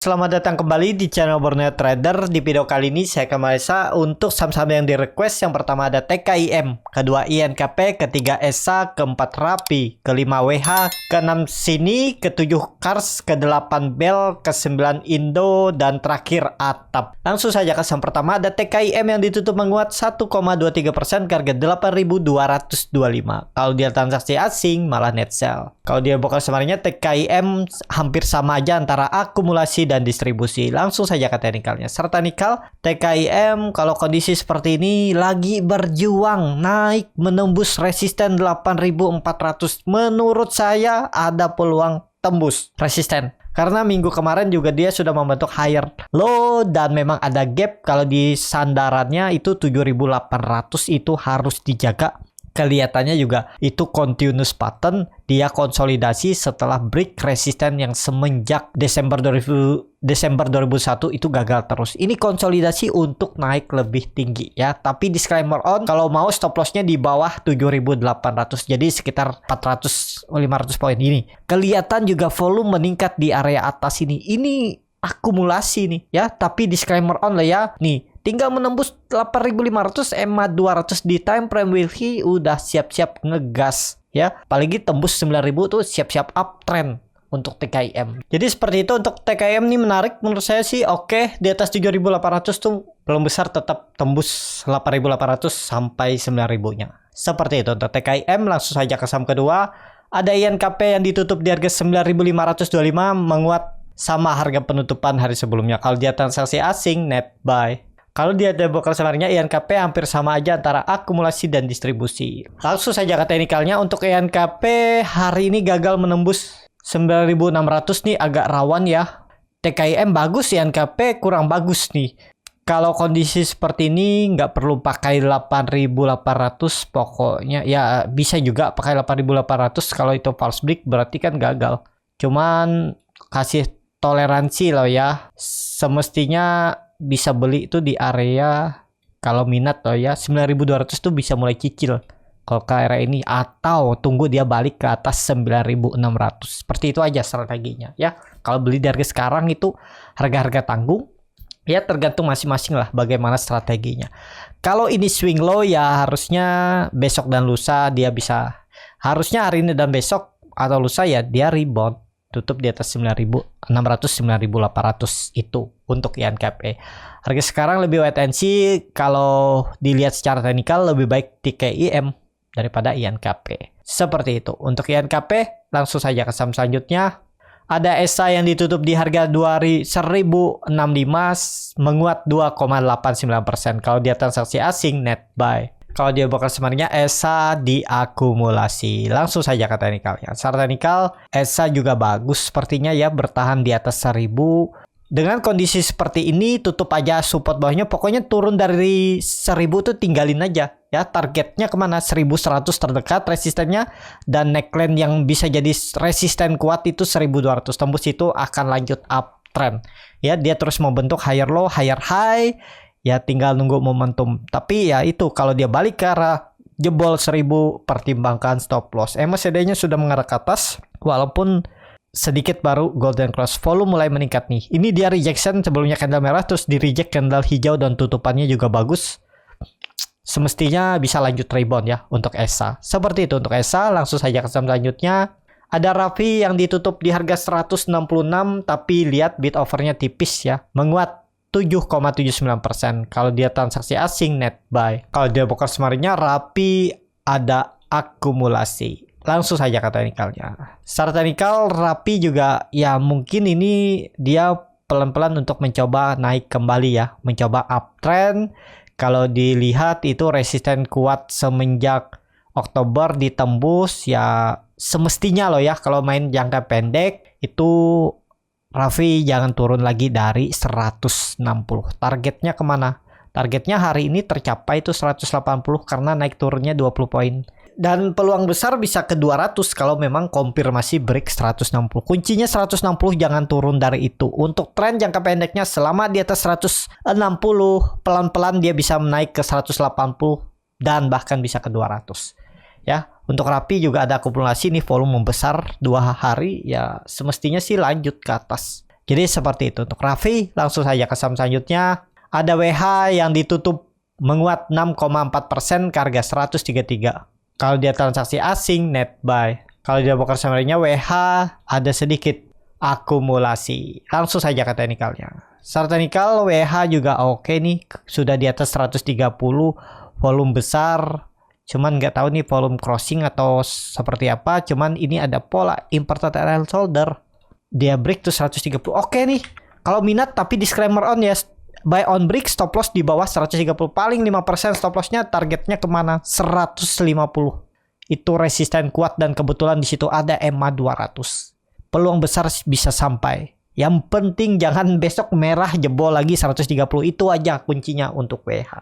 Selamat datang kembali di channel Borneo Trader. Di video kali ini saya akan menganalisa untuk saham-saham yang di request. Yang pertama ada TKIM, kedua INKP, ketiga ESA, keempat RAPI, kelima WH, keenam Sini, ketujuh Kars, ke-8 BEL, ke-9 Indo, dan terakhir ATAP. Langsung saja ke saham pertama ada TKIM yang ditutup menguat 1,23% ke harga 8.225. Kalau dia transaksi asing malah net sell. Kalau dia bokal sebenarnya TKIM hampir sama aja antara akumulasi dan distribusi. Langsung saja ke teknikalnya. Secara teknikal, TKIM kalau kondisi seperti ini lagi berjuang naik menembus resisten 8.400. Menurut saya ada peluang tembus resisten. Karena minggu kemarin juga dia sudah membentuk higher low dan memang ada gap. Kalau di sandarannya itu 7.800 itu harus dijaga. Kelihatannya juga itu continuous pattern, dia konsolidasi setelah break resisten yang semenjak Desember 2001 itu gagal terus. Ini konsolidasi untuk naik lebih tinggi ya, tapi disclaimer on kalau mau stop lossnya di bawah 7.800, jadi sekitar 400-500 poin ini. Kelihatan juga volume meningkat di area atas ini. Ini akumulasi nih ya, tapi disclaimer on lah ya. Nih tinggal menembus 8.500 EMA 200 di time frame weekly udah siap-siap ngegas ya. Apalagi tembus 9.000 tuh siap-siap uptrend untuk TKIM. Jadi seperti itu untuk TKIM nih, menarik menurut saya sih. Oke, di atas 7.800 tuh belum besar, tetap tembus 8.800 sampai 9.000-nya. Seperti itu untuk TKIM. Langsung saja ke saham kedua. Ada INKP yang ditutup di harga 9.525 menguat sama harga penutupan hari sebelumnya. Kalau dia transaksi asing net buy. Kalau dia ada broker sebenarnya INKP hampir sama aja antara akumulasi dan distribusi. Langsung saja ke teknikalnya. Untuk INKP hari ini gagal menembus 9.600 nih, agak rawan ya. TKIM bagus, INKP kurang bagus nih. Kalau kondisi seperti ini nggak perlu pakai 8.800, pokoknya ya bisa juga pakai 8.800. Kalau itu false break berarti kan gagal. Cuman kasih toleransi loh ya. Semestinya bisa beli itu di area, kalau minat loh ya, 9.200 tuh bisa mulai cicil kalau ke area ini, atau tunggu dia balik ke atas 9.600. Seperti itu aja strateginya ya. Kalau beli dari sekarang itu harga-harga tanggung ya, tergantung masing-masing lah bagaimana strateginya. Kalau ini swing low ya harusnya besok dan lusa dia bisa, harusnya hari ini dan besok atau lusa ya dia rebound tutup di atas 9.600 9.800 itu untuk INKP. Harga sekarang lebih wait and see. Kalau dilihat secara teknikal lebih baik TKIM daripada INKP. Seperti itu untuk INKP. Langsung saja ke saham selanjutnya. Ada ESA yang ditutup di harga 1.065 menguat 2,89%. Kalau dia transaksi asing net buy. Kalau dia bakal sebenarnya ESA diakumulasi. Langsung saja ke teknikalnya. Secara teknikal ESA juga bagus sepertinya ya, bertahan di atas 1.000. Dengan kondisi seperti ini tutup aja support bawahnya. Pokoknya turun dari 1.000 tuh tinggalin aja ya. Targetnya kemana? 1.100 terdekat resistennya, dan neckline yang bisa jadi resisten kuat itu 1.200. Tembus itu akan lanjut uptrend ya. Dia terus membentuk higher low, higher high. Ya tinggal nunggu momentum. Tapi ya itu kalau dia balik ke arah jebol 1.000, pertimbangkan stop loss. MACD-nya sudah mengarah ke atas walaupun sedikit baru golden cross. Volume mulai meningkat nih. Ini dia rejection sebelumnya candle merah, terus di reject candle hijau, dan tutupannya juga bagus. Semestinya bisa lanjut rebound ya untuk ESA. Seperti itu untuk ESA. Langsung saja ke saham selanjutnya. Ada RAPI yang ditutup di harga 166, tapi lihat bid overnya tipis ya. Menguat 7,79%. Kalau dia transaksi asing net buy. Kalau dia broker sebenarnya RAPI ada akumulasi. Langsung saja ke teknikalnya. Secara teknikal RAPI juga ya mungkin ini dia pelan-pelan untuk mencoba naik kembali ya, mencoba uptrend. Kalau dilihat itu resisten kuat semenjak Oktober ditembus ya, semestinya loh ya kalau main jangka pendek itu RAPI jangan turun lagi dari 160. Targetnya kemana? Targetnya hari ini tercapai itu 180 karena naik turunnya 20 poin. Dan peluang besar bisa ke 200 kalau memang konfirmasi break 160. Kuncinya 160, jangan turun dari itu. Untuk tren jangka pendeknya selama di atas 160, pelan-pelan dia bisa naik ke 180 dan bahkan bisa ke 200. Ya, untuk RAPI juga ada akumulasi nih, volume membesar 2 hari ya, semestinya sih lanjut ke atas. Jadi seperti itu untuk Raffi. Langsung saja ke saham selanjutnya. Ada WH yang ditutup menguat 6,4% ke harga 133. Kalau dia transaksi asing, net buy. Kalau dia broker summary-nya WH ada sedikit akumulasi. Langsung saja ke teknikalnya. Secara teknikal WH juga oke nih, sudah di atas 130, volume besar. Cuman nggak tahu nih volume crossing atau seperti apa. Cuman ini ada pola inverted LL shoulder. Dia break tuh 130. Oke nih. Kalau minat tapi disclaimer on ya. Buy on break, stop loss di bawah 130. Paling 5% stop lossnya, targetnya kemana? 150. Itu resisten kuat dan kebetulan di situ ada EMA 200. Peluang besar bisa sampai. Yang penting jangan besok merah jebol lagi 130. Itu aja kuncinya untuk WH.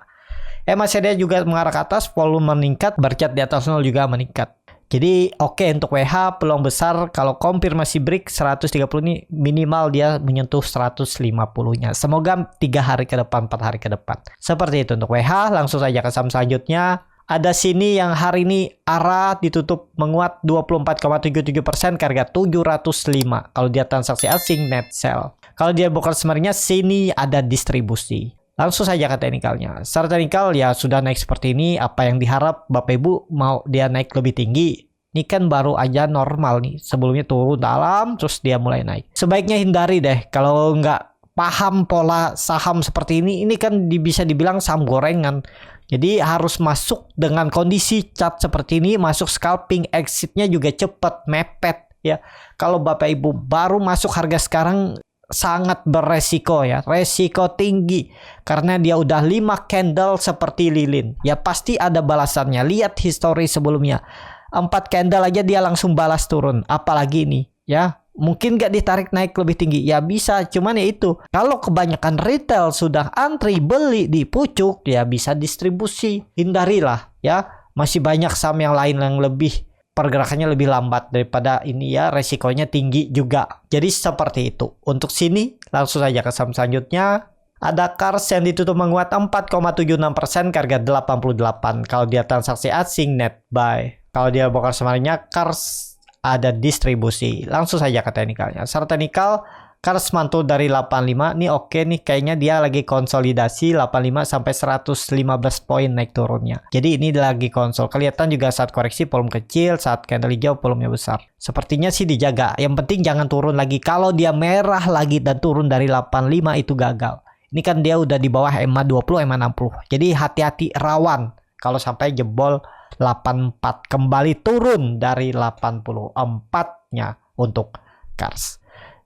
MACD juga mengarah ke atas, volume meningkat, bercat di atas 0 juga meningkat. Jadi oke untuk WH peluang besar kalau konfirmasi break 130 ini minimal dia menyentuh 150-nya. Semoga 3 hari ke depan, 4 hari ke depan. Seperti itu untuk WH. Langsung saja ke saham selanjutnya. Ada sini yang hari ini ARA ditutup menguat 24,77% ke harga 705. Kalau dia transaksi asing net sell. Kalau dia broker summary-nya sini ada distribusi. Langsung saja ke teknikalnya. Secara teknikal ya sudah naik seperti ini. Apa yang diharap Bapak Ibu mau dia naik lebih tinggi? Ini kan baru aja normal nih. Sebelumnya turun dalam terus dia mulai naik. Sebaiknya hindari deh. Kalau nggak paham pola saham seperti ini kan bisa dibilang saham gorengan. Jadi harus masuk dengan kondisi chart seperti ini. Masuk scalping, exitnya juga cepat, mepet ya. Kalau Bapak Ibu baru masuk harga sekarang sangat beresiko ya, resiko tinggi karena dia udah 5 candle seperti lilin ya, pasti ada balasannya. Lihat histori sebelumnya 4 candle aja dia langsung balas turun, apalagi ini ya. Mungkin gak ditarik naik lebih tinggi ya, bisa, cuman ya itu kalau kebanyakan retail sudah antri beli di pucuk ya bisa distribusi. Hindarilah ya, masih banyak saham yang lain yang lebih pergerakannya lebih lambat daripada ini ya, resikonya tinggi juga. Jadi seperti itu. Untuk sini langsung saja ke saham selanjutnya. Ada Kars yang ditutup menguat 4,76% ke harga 88. Kalau dia transaksi asing net buy. Kalau dia broker summary-nya Kars ada distribusi. Langsung saja ke teknikalnya. Secara teknikal Kars mantul dari 85. Ini oke nih, kayaknya dia lagi konsolidasi 85 sampai 115 poin naik turunnya. Jadi ini lagi konsol. Kelihatan juga saat koreksi volume kecil, saat candle hijau volumenya besar. Sepertinya sih dijaga. Yang penting jangan turun lagi. Kalau dia merah lagi dan turun dari 85 itu gagal. Ini kan dia udah di bawah EMA 20, EMA 60. Jadi hati-hati, rawan kalau sampai jebol 84, kembali turun dari 84-nya untuk Kars.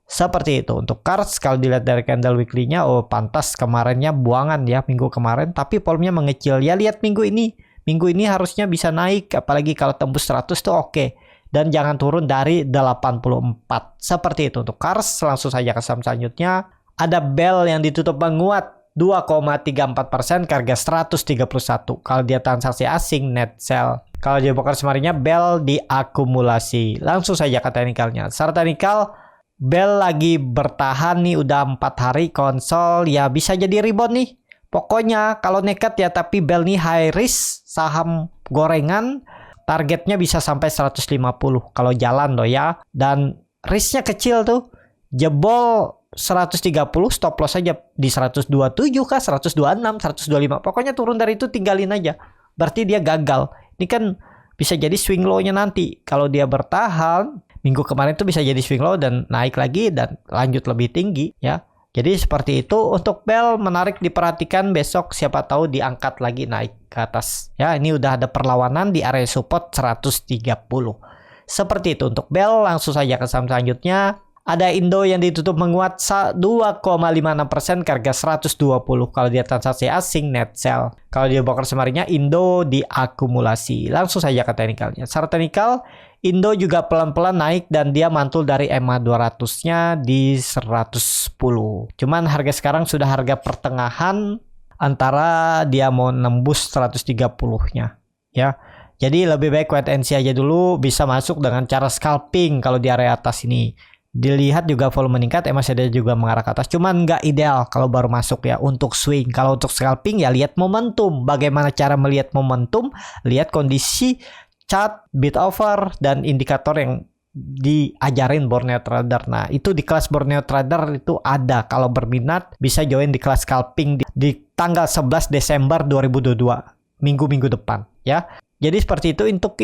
Seperti itu untuk Kars. Kalau dilihat dari candle weekly-nya, oh pantas kemarinnya buangan ya minggu kemarin, tapi volumenya mengecil ya. Lihat minggu ini harusnya bisa naik, apalagi kalau tembus 100 tuh oke. Dan jangan turun dari 84. Seperti itu untuk Kars. Langsung saja ke saham selanjutnya. Ada Bell yang ditutup menguat 2,34% ke harga 131. Kalau dia transaksi asing net sell. Kalau dia broker summary-nya Bell diakumulasi. Langsung saja ke teknikalnya. Secara teknikal Bell lagi bertahan nih udah 4 hari konsol ya, bisa jadi rebound nih. Pokoknya kalau nekat ya, tapi Bell nih high risk, saham gorengan, targetnya bisa sampai 150 kalau jalan loh ya. Dan risknya kecil tuh, jebol 130 stop loss aja di 127 kah, 126, 125. Pokoknya turun dari itu tinggalin aja. Berarti dia gagal. Ini kan bisa jadi swing low-nya nanti. Kalau dia bertahan, minggu kemarin tuh bisa jadi swing low dan naik lagi dan lanjut lebih tinggi ya. Jadi seperti itu untuk Bell, menarik diperhatikan. Besok siapa tahu diangkat lagi naik ke atas. Ya, ini udah ada perlawanan di area support 130. Seperti itu untuk Bell. Langsung saja ke saham selanjutnya. Ada Indo yang ditutup menguat 2,56% ke harga 120. Kalau dia transaksi asing net sell. Kalau dia broker summary-nya Indo diakumulasi. Langsung saja ke teknikalnya. Secara teknikal Indo juga pelan-pelan naik dan dia mantul dari EMA 200-nya di 110. Cuman harga sekarang sudah harga pertengahan antara dia mau nembus 130-nya ya. Jadi lebih baik wait and see aja dulu, bisa masuk dengan cara scalping kalau di area atas ini. Dilihat juga volume meningkat, MACD juga mengarah ke atas. Cuman nggak ideal kalau baru masuk ya untuk swing. Kalau untuk scalping ya lihat momentum. Bagaimana cara melihat momentum? Lihat kondisi chart, bid offer, dan indikator yang diajarin Borneo Trader. Nah, itu di kelas Borneo Trader itu ada. Kalau berminat bisa join di kelas scalping di tanggal 11 Desember 2022, minggu-minggu depan ya. Jadi seperti itu untuk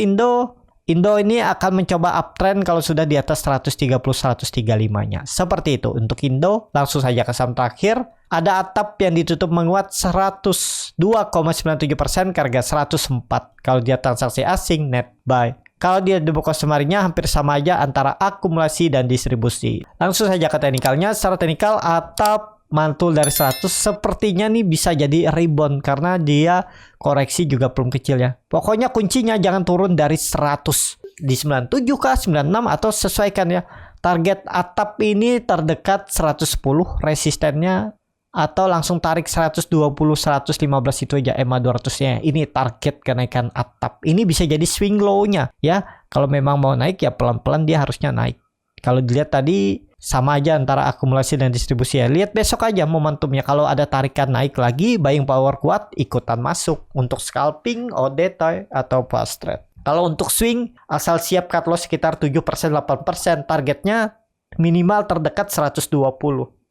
Indo ini akan mencoba uptrend kalau sudah di atas 130-135-nya. Seperti itu untuk Indo. Langsung saja ke saham terakhir. Ada Atap yang ditutup menguat 102,97% ke harga 104. Kalau dia transaksi asing net buy. Kalau dia di buku customary-nya hampir sama aja antara akumulasi dan distribusi. Langsung saja ke teknikalnya. Secara teknikal Atap mantul dari 100 sepertinya nih bisa jadi rebound karena dia koreksi juga belum kecil ya. Pokoknya kuncinya jangan turun dari 100 di 97 kah 96 atau sesuaikan ya. Target Atap ini terdekat 110 resistennya atau langsung tarik 120 115 itu aja EMA 200-nya. Ini target kenaikan Atap. Ini bisa jadi swing low-nya ya. Kalau memang mau naik ya pelan-pelan dia harusnya naik. Kalau dilihat tadi sama aja antara akumulasi dan distribusi ya. Lihat besok aja momentumnya. Kalau ada tarikan naik lagi, buying power kuat, ikutan masuk. Untuk scalping, ODT, atau fast trade. Kalau untuk swing, asal siap cut loss sekitar 7%-8%. Targetnya minimal terdekat 120.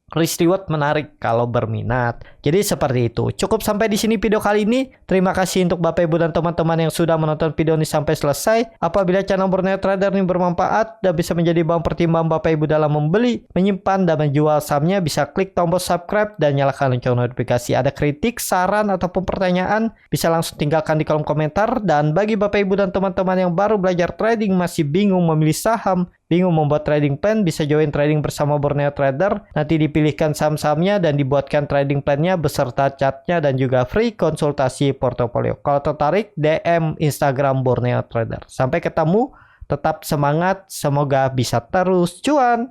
Risk reward menarik kalau berminat. Jadi seperti itu. Cukup sampai di sini video kali ini. Terima kasih untuk Bapak Ibu dan teman-teman yang sudah menonton video ini sampai selesai. Apabila channel Borneo Trader ini bermanfaat dan bisa menjadi bahan pertimbangan Bapak Ibu dalam membeli, menyimpan dan menjual sahamnya, bisa klik tombol subscribe dan nyalakan lonceng notifikasi. Ada kritik, saran ataupun pertanyaan, bisa langsung tinggalkan di kolom komentar. Dan bagi Bapak Ibu dan teman-teman yang baru belajar trading, masih bingung memilih saham, bingung membuat trading plan, bisa join trading bersama Borneo Trader. Nanti dipilihkan saham-sahamnya dan dibuatkan trading plan-nya beserta chartnya dan juga free konsultasi portofolio. Kalau tertarik, DM Instagram Borneo Trader. Sampai ketemu, tetap semangat, semoga bisa terus cuan.